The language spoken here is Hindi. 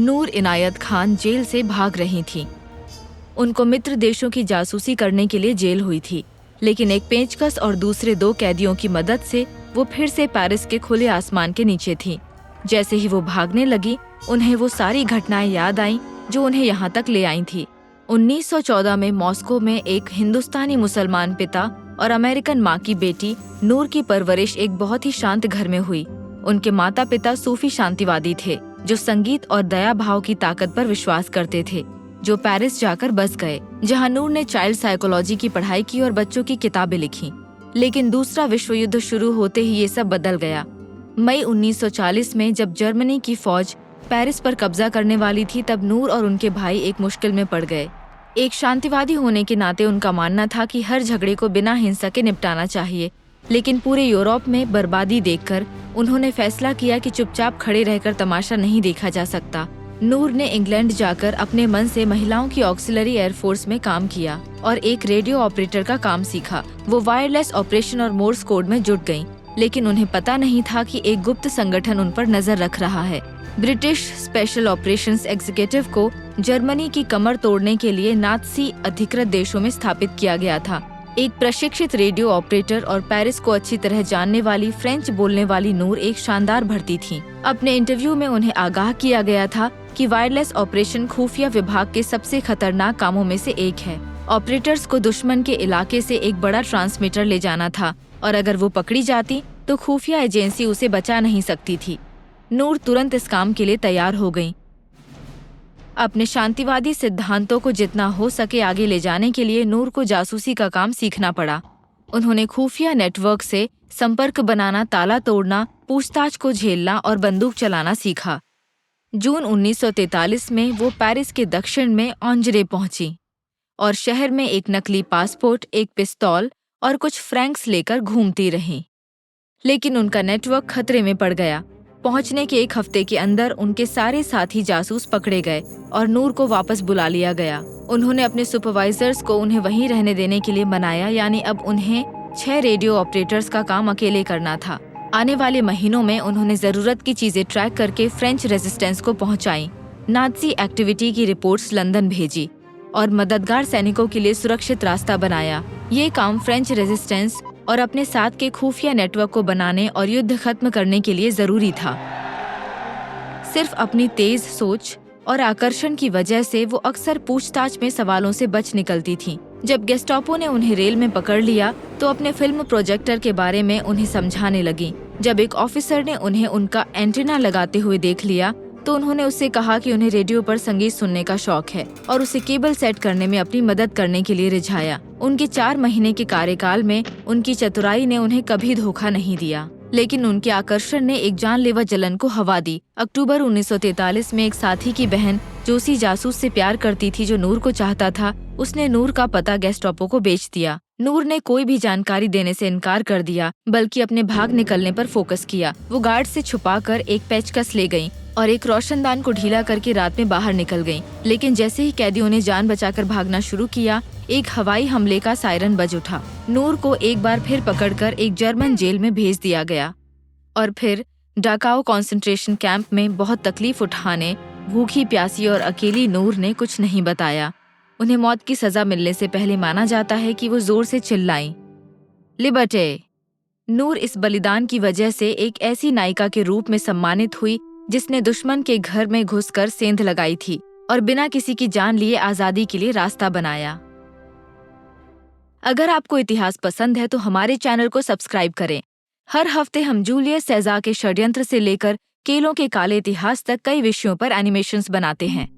नूर इनायत खान जेल से भाग रही थीं। उनको मित्र देशों की जासूसी करने के लिए जेल हुई थी, लेकिन एक पेचकस और दूसरे 2 कैदियों की मदद से वो फिर से पेरिस के खुले आसमान के नीचे थीं। जैसे ही वो भागने लगी, उन्हें वो सारी घटनाएं याद आईं जो उन्हें यहाँ तक ले आई थी। 1914 में मॉस्को में एक हिंदुस्तानी मुसलमान पिता और अमेरिकन माँ की बेटी नूर की परवरिश एक बहुत ही शांत घर में हुई। उनके माता पिता सूफी शांतिवादी थे जो संगीत और दया भाव की ताकत पर विश्वास करते थे, जो पेरिस जाकर बस गए, जहां नूर ने चाइल्ड साइकोलॉजी की पढ़ाई की और बच्चों की किताबें लिखीं। लेकिन दूसरा विश्व युद्ध शुरू होते ही ये सब बदल गया। मई 1940 में जब जर्मनी की फौज पेरिस पर कब्जा करने वाली थी, तब नूर और उनके भाई एक मुश्किल में पड़ गए। एक शांतिवादी होने के नाते उनका मानना था कि हर झगड़े को बिना हिंसा के निपटाना चाहिए, लेकिन पूरे यूरोप में बर्बादी देखकर उन्होंने फैसला किया कि चुपचाप खड़े रहकर तमाशा नहीं देखा जा सकता। नूर ने इंग्लैंड जाकर अपने मन से महिलाओं की ऑक्सिलरी एयरफोर्स में काम किया और एक रेडियो ऑपरेटर का काम सीखा। वो वायरलेस ऑपरेशन और मोर्स कोड में जुट गईं, लेकिन उन्हें पता नहीं था कि एक गुप्त संगठन उन पर नजर रख रहा है। ब्रिटिश स्पेशल ऑपरेशंस एग्जीक्यूटिव को जर्मनी की कमर तोड़ने के लिए नात्सी अधिकृत देशों में स्थापित किया गया था। एक प्रशिक्षित रेडियो ऑपरेटर और पेरिस को अच्छी तरह जानने वाली फ्रेंच बोलने वाली नूर एक शानदार भर्ती थी। अपने इंटरव्यू में उन्हें आगाह किया गया था कि वायरलेस ऑपरेशन खुफिया विभाग के सबसे खतरनाक कामों में से एक है। ऑपरेटर्स को दुश्मन के इलाके से एक बड़ा ट्रांसमीटर ले जाना था और अगर वो पकड़ी जाती तो खुफिया एजेंसी उसे बचा नहीं सकती थी। नूर तुरंत इस काम के लिए तैयार हो गई। अपने शांतिवादी सिद्धांतों को जितना हो सके आगे ले जाने के लिए नूर को जासूसी का काम सीखना पड़ा। उन्होंने खुफिया नेटवर्क से संपर्क बनाना, ताला तोड़ना, पूछताछ को झेलना और बंदूक चलाना सीखा। जून 1943 में वो पेरिस के दक्षिण में ओंजरे पहुंची और शहर में एक नकली पासपोर्ट, एक पिस्तौल और कुछ फ्रैंक्स लेकर घूमती रहीं। लेकिन उनका नेटवर्क खतरे में पड़ गया। पहुंचने के 1 हफ्ते के अंदर उनके सारे साथी जासूस पकड़े गए और नूर को वापस बुला लिया गया। उन्होंने अपने सुपरवाइजर्स को उन्हें वहीं रहने देने के लिए मनाया, यानी अब उन्हें 6 रेडियो ऑपरेटर्स का काम अकेले करना था। आने वाले महीनों में उन्होंने जरूरत की चीजें ट्रैक करके फ्रेंच रेजिस्टेंस को पहुंचाई, नाज़ी एक्टिविटी की रिपोर्ट्स लंदन भेजी और मददगार सैनिकों के लिए सुरक्षित रास्ता बनाया। ये काम फ्रेंच रेजिस्टेंस और अपने साथ के खुफिया नेटवर्क को बनाने और युद्ध खत्म करने के लिए जरूरी था। सिर्फ अपनी तेज सोच और आकर्षण की वजह से वो अक्सर पूछताछ में सवालों से बच निकलती थीं। जब गेस्टापो ने उन्हें रेल में पकड़ लिया तो अपने फिल्म प्रोजेक्टर के बारे में उन्हें समझाने लगी। जब एक ऑफिसर ने उन्हें उनका एंटीना लगाते हुए देख लिया तो उन्होंने उससे कहा कि उन्हें रेडियो पर संगीत सुनने का शौक है और उसे केबल सेट करने में अपनी मदद करने के लिए रिझाया। उनके 4 महीने के कार्यकाल में उनकी चतुराई ने उन्हें कभी धोखा नहीं दिया, लेकिन उनके आकर्षण ने एक जानलेवा जलन को हवा दी। अक्टूबर 1943 में एक साथी की बहन जो उसी जासूस से प्यार करती थी जो नूर को चाहता था, उसने नूर का पता गेस्टापो को बेच दिया। नूर ने कोई भी जानकारी देने से इनकार कर दिया, बल्कि अपने भाग निकलने पर फोकस किया। वो गार्ड से छुपाकर एक पेचकस ले गईं और एक रोशनदान को ढीला करके रात में बाहर निकल गईं। लेकिन जैसे ही कैदियों ने जान बचाकर भागना शुरू किया, एक हवाई हमले का सायरन बज उठा। नूर को एक बार फिर पकड़कर एक जर्मन जेल में भेज दिया गया और फिर डाकाऊ कंसंट्रेशन कैंप में बहुत तकलीफ उठाने भूखी, प्यासी और अकेली नूर ने कुछ नहीं बताया। उन्हें मौत की सजा मिलने से पहले माना जाता है कि वो जोर से चिल्लाईं, लिबर्टे। नूर इस बलिदान की वजह से एक ऐसी नायिका के रूप में सम्मानित हुई जिसने दुश्मन के घर में घुसकर सेंध लगाई थी और बिना किसी की जान लिए आजादी के लिए रास्ता बनाया। अगर आपको इतिहास पसंद है तो हमारे चैनल को सब्सक्राइब करें। हर हफ्ते हम जूलियस सीज़र के षड्यंत्र से लेकर केलों के काले इतिहास तक कई विषयों पर एनिमेशंस बनाते हैं।